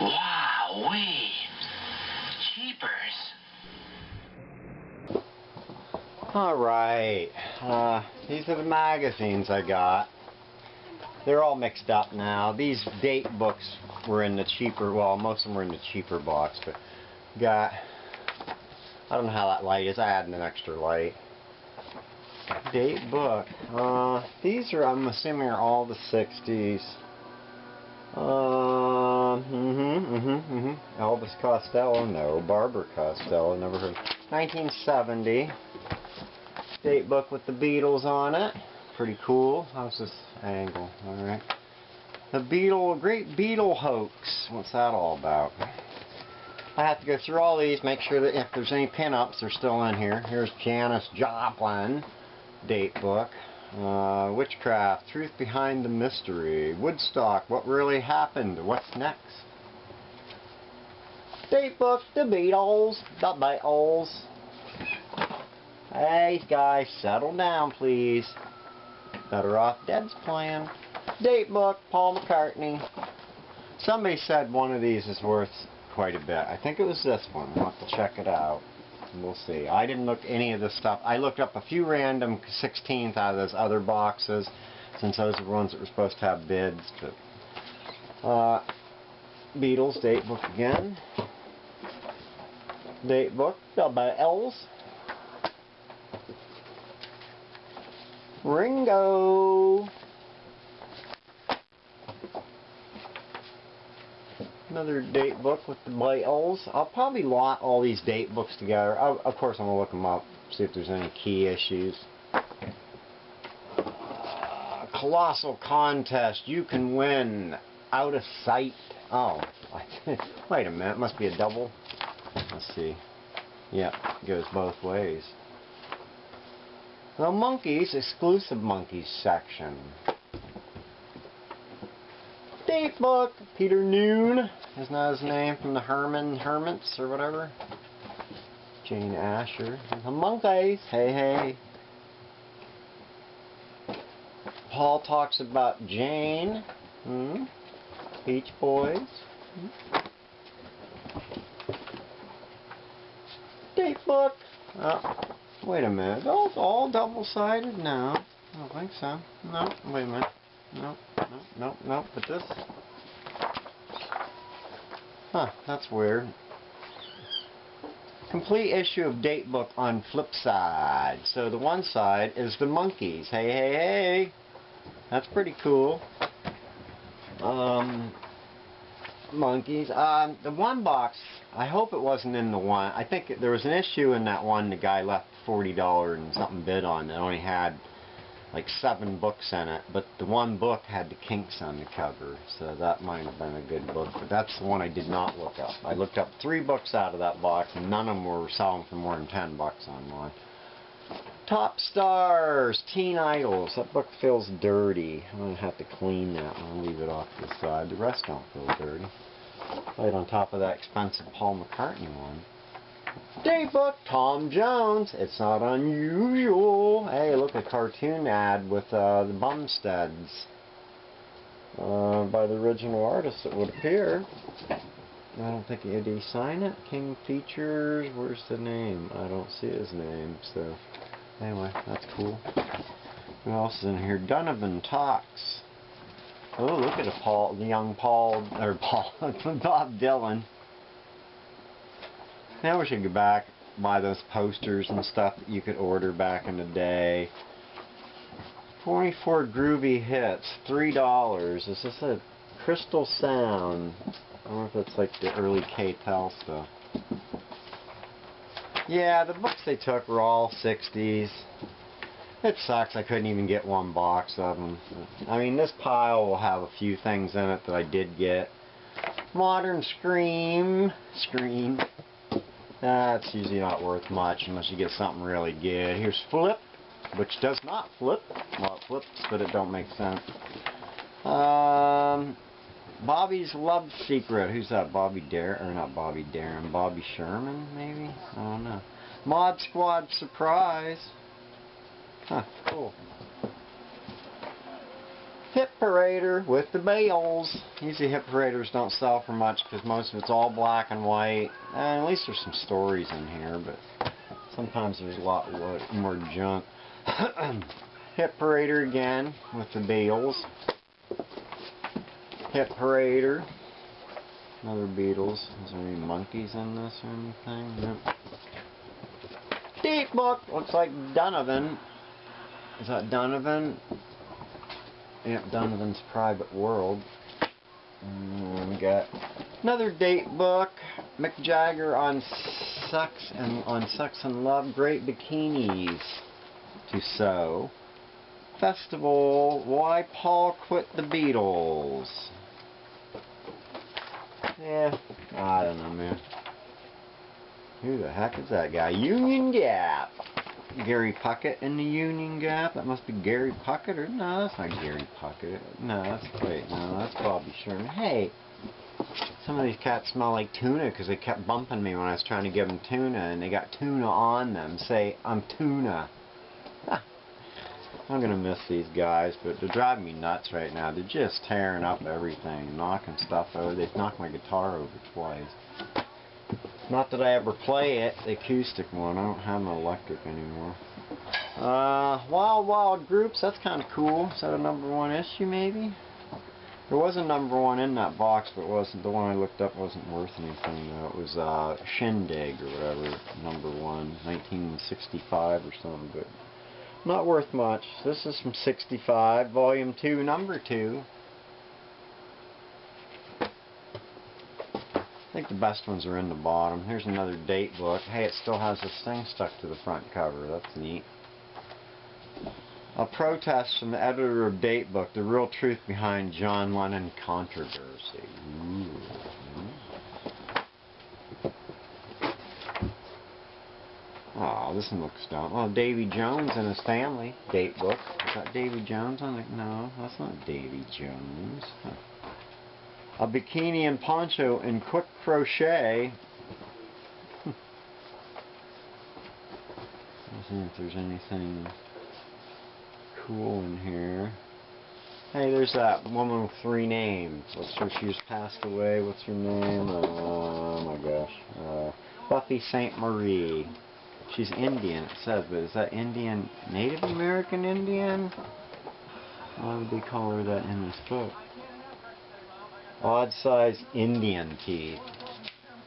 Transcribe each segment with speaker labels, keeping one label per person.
Speaker 1: Wow-wee. Cheapers.
Speaker 2: Alright, these are the magazines I got. They're all mixed up now. These date books were in the cheaper, well, most of them were in the cheaper box, but got, I don't know how that light is. I added an extra light. Date book. These are, I'm assuming, are all the 60s. Elvis Costello, no. Barbara Costello, never heard. 1970. Date book with the Beatles on it. Pretty cool. How's this angle? Alright. The Great Beatle hoax. What's that all about? I have to go through all these, make sure that if there's any pin-ups, they're still in here. Here's Janis Joplin. Date book. Witchcraft. Truth Behind the Mystery. Woodstock. What really happened? What's next? Date book. The Beatles. The Beatles. Hey guys, settle down please. Better Off Dead's playing. Date book. Paul McCartney. Somebody said one of these is worth quite a bit. I think it was this one. I'll have to check it out. We'll see. I didn't look any of this stuff. I looked up a few random 16th out of those other boxes, since those are the ones that were supposed to have bids. But Beatles date book again. Date book. Beatles. Ringo. Another date book with the Beatles. I'll probably lot all these date books together. Of course, I'm going to look them up, see if there's any key issues. Colossal contest. You can win. Out of sight. Oh, wait a minute. It must be a double. Let's see. Yeah, it goes both ways. The Monkeys, exclusive Monkeys section. Date book. Peter Noon. Isn't that his name from the Hermits or whatever? Jane Asher. The Monkeys. Hey, hey. Paul talks about Jane. Beach Boys. Date book. Wait a minute. Those all double-sided? No. I don't think so. No. Wait a minute. No. But this... Huh. That's weird. Complete issue of date book on flip side. So the one side is the Monkeys. Hey, hey, hey. That's pretty cool. Monkeys. The one box, I hope it wasn't in the one. I think there was an issue in that one the guy left $40 and something bid on that only had like 7 books in it, but the one book had the Kinks on the cover, so that might have been a good book, but that's the one I did not look up. I looked up 3 books out of that box and none of them were selling for more than $10 online. Top Stars, Teen Idols. That book feels dirty. I'm going to have to clean that one. I'll leave it off to the side. The rest don't feel dirty. Right on top of that expensive Paul McCartney one. Date book, Tom Jones. It's not unusual. Hey, look, a cartoon ad with the Bumsteads. By the original artist, it would appear. I don't think did he sign it? King Features. Where's the name? I don't see his name, so... Anyway, that's cool. Who else is in here? Donovan Talks. Oh, look at the young Bob Dylan. Now we should go back, buy those posters and stuff that you could order back in the day. 24 groovy hits, $3. Is this a Crystal Sound? I don't know if it's like the early K-Tel stuff. Yeah, the books they took were all 60s. It sucks I couldn't even get one box of them. I mean, this pile will have a few things in it that I did get. Modern Scream. That's usually not worth much unless you get something really good. Here's Flip, which does not flip. Well, it flips, but it don't make sense. Bobby's Love Secret. Who's that? Bobby Sherman, maybe? I don't know. Mod Squad Surprise. Huh, cool. Hit Parader with the Beatles. Usually hit paraders don't sell for much because most of it's all black and white. And at least there's some stories in here, but sometimes there's a lot more junk. Hit Parader again with the Beatles. Hit Parader. Another Beatles. Is there any monkeys in this or anything? Nope. Datebook. Looks like Donovan. Is that Donovan? Yep, Donovan's Private World. And we got another Datebook. Mick Jagger on Sex and Love. Great bikinis to sew. Festival. Why Paul Quit the Beatles. Yeah, I don't know, man. Who the heck is that guy? Union Gap. Gary Puckett in the Union Gap. That must be Gary Puckett, or no, that's not Gary Puckett. No, that's Bobby Sherman. Hey, some of these cats smell like tuna because they kept bumping me when I was trying to give them tuna, and they got tuna on them. Say, I'm tuna. I'm gonna miss these guys, but they're driving me nuts right now. They're just tearing up everything, knocking stuff over. They've knocked my guitar over twice. Not that I ever play it, the acoustic one. I don't have my electric anymore. Wild Wild Groups, that's kind of cool. Is that a #1 issue, maybe? There was a #1 in that box, but it wasn't. The one I looked up wasn't worth anything, though. It was Shindig, or whatever, #1, 1965 or something, but not worth much. This is from 65, Volume 2, number 2. I think the best ones are in the bottom. Here's another Datebook. Hey, it still has this thing stuck to the front cover. That's neat. A protest from the editor of Datebook, the real truth behind John Lennon controversy. Ooh. Oh, this one looks dumb. Well, Davy Jones and his family. Datebook. Is that Davy Jones on it? No, that's not Davy Jones. Huh. A bikini and poncho in quick crochet. Let's see if there's anything cool in here. Hey, there's that woman with 3 names. What's her? She just passed away. What's her name? Oh my gosh. Buffy St. Marie. She's Indian, it says, but is that Indian, Native American Indian? Why would they call her that in this book? Odd size Indian teeth.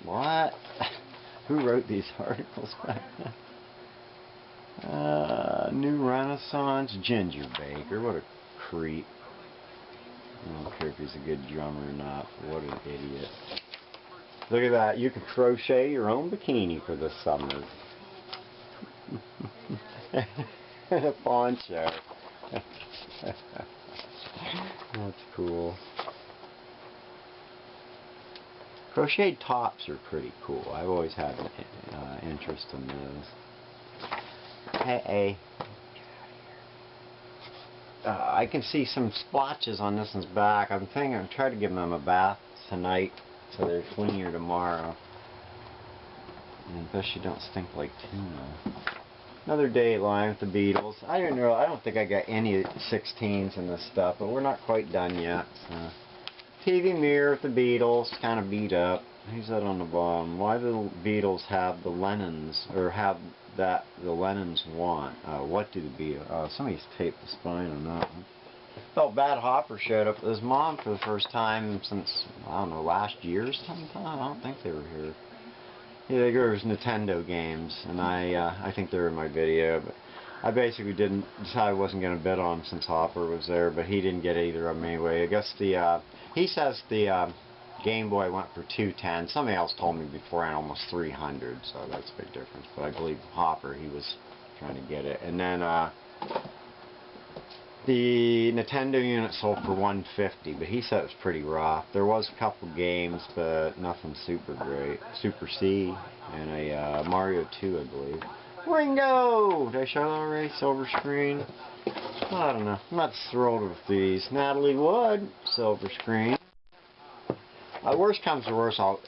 Speaker 2: What? Who wrote these articles back then? New Renaissance Ginger Baker. What a creep. I don't care if he's a good drummer or not. What an idiot. Look at that. You can crochet your own bikini for this summer. A poncho. That's cool. Crocheted tops are pretty cool. I've always had an interest in those. Hey. I can see some splotches on this one's back. I'm thinking I'll try to give them a bath tonight so they're cleaner tomorrow. And especially don't stink like tuna. Another Dateline with the Beatles. I don't think I got any 16s in this stuff, but we're not quite done yet. So. TV Mirror with the Beatles, kind of beat up. Who's that on the bottom? Why do the Beatles have the Lennons, or have that the Lennons want? What do the Beatles? Somebody's taped the spine on that one. Felt bad Hopper showed up with his mom for the first time since, I don't know, last year sometime. I don't think they were here. Yeah, they go to Nintendo games, and I think they're in my video, but I basically didn't decide I wasn't going to bid on them since Hopper was there, but he didn't get either of them anyway. I guess he says the Game Boy went for $210. Somebody else told me beforehand almost $300, so that's a big difference. But I believe Hopper, he was trying to get it. And then the Nintendo unit sold for $150, but he said it was pretty rough. There was a couple games, but nothing super great. Super C and a Mario 2, I believe. Ringo! Did I show that already? Silver screen. I don't know. I'm not thrilled with these. Natalie Wood, silver screen. Worst comes to worst, I'll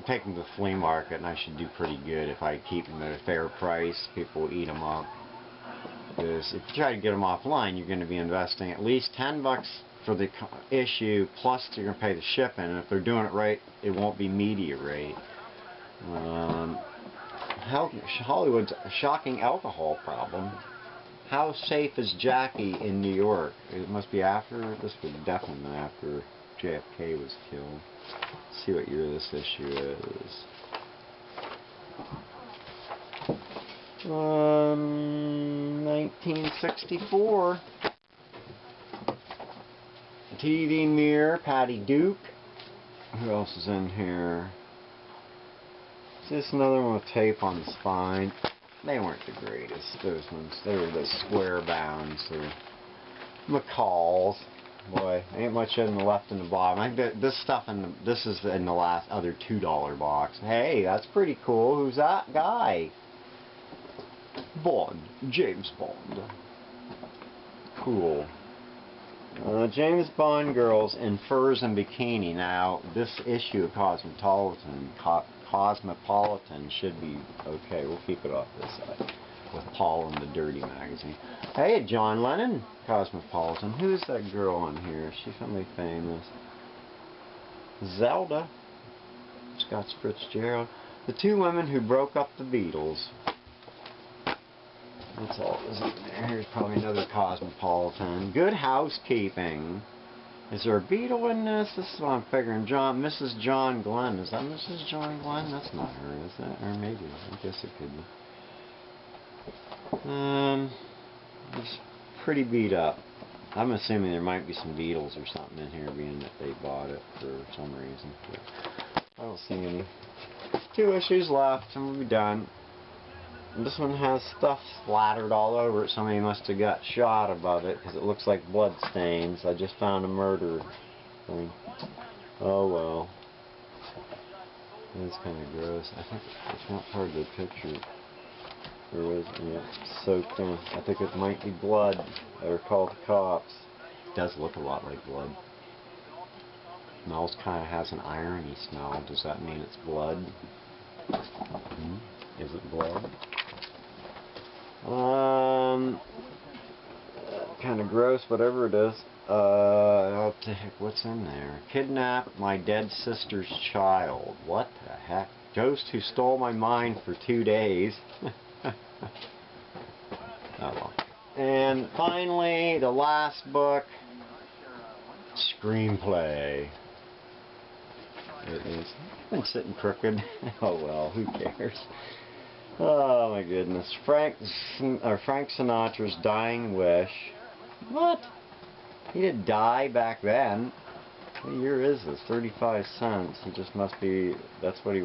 Speaker 2: take them to the flea market, and I should do pretty good if I keep them at a fair price. People will eat them up. Because if you try to get them offline, you're going to be investing at least $10 for the issue, plus you're going to pay the shipping. And if they're doing it right, it won't be media rate. Hollywood's a shocking alcohol problem. How safe is Jackie in New York? It must be after, this would definitely be after JFK was killed. Let's see what year this issue is. 1964. TV Mirror, Patty Duke. Who else is in here? Is this another one with tape on the spine? They weren't the greatest, those ones. They were the square bounds or McCalls. Boy, ain't much in the left in the bottom. I bet this stuff this is in the last other $2 box. Hey, that's pretty cool. Who's that guy? Bond, James Bond. Cool. James Bond girls in furs and bikini. Now, this issue of Cosmopolitan should be okay. We'll keep it off this side with Paul and the Dirty magazine. Hey, John Lennon, Cosmopolitan. Who's that girl on here? She's somebody famous. Zelda, Scott Fitzgerald. The two women who broke up the Beatles. That's all is in there. Here's probably another Cosmopolitan. Good Housekeeping. Is there a Beatle in this? This is what I'm figuring. Mrs. John Glenn. Is that Mrs. John Glenn? That's not her, is that? Or maybe. I guess it could be. It's pretty beat up. I'm assuming there might be some Beatles or something in here, being that they bought it for some reason. But I don't see any. 2 issues left, and we'll be done. This one has stuff splattered all over it. Somebody must have got shot above it because it looks like blood stains. I just found a murder thing. Oh well. It's kind of gross. I think it's not part of the picture. Or was it? Yeah, soaked in. I think it might be blood. Better call the cops. It does look a lot like blood. Smells kind of has an irony smell. Does that mean it's blood? Is it blood? Kind of gross, whatever it is. What the heck, what's in there? Kidnapped my dead sister's child. What the heck? Ghost who stole my mind for 2 days. Oh well. And finally, the last book, Screenplay. It is. I've been sitting crooked. Oh well, who cares? Oh my goodness. Frank Sinatra's Dying Wish. What? He didn't die back then. What year is this? 35 cents. He just must be, that's what he...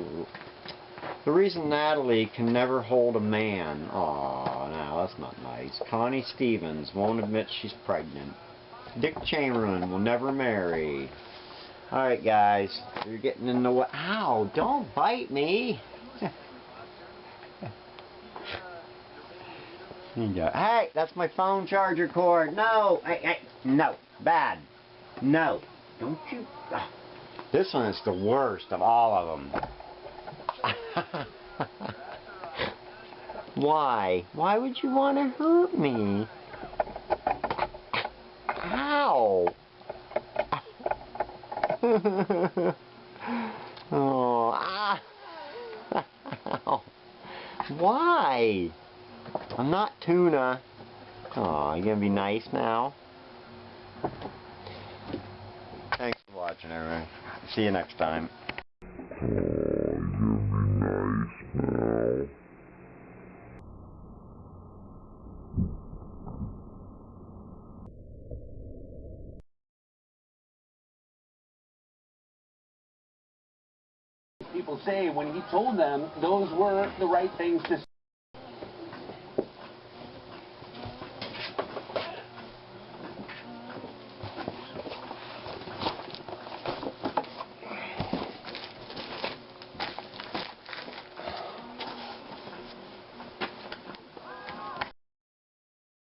Speaker 2: The Reason Natalie Can Never Hold a Man. Aw, now that's not nice. Connie Stevens won't admit she's pregnant. Dick Chamberlain will never marry. Alright guys, you're getting in the way. Ow, don't bite me. Hey, that's my phone charger cord. No, no, bad. No, don't you. Oh. This one is the worst of all of them. Why? Why would you want to hurt me? Ow. Oh, ah. Ow. Why? I'm not tuna. Aw, you gonna be nice now? Thanks for watching, everyone. See you next time. Aw, you gonna be nice now?
Speaker 3: People say when he told them those were the right things to say.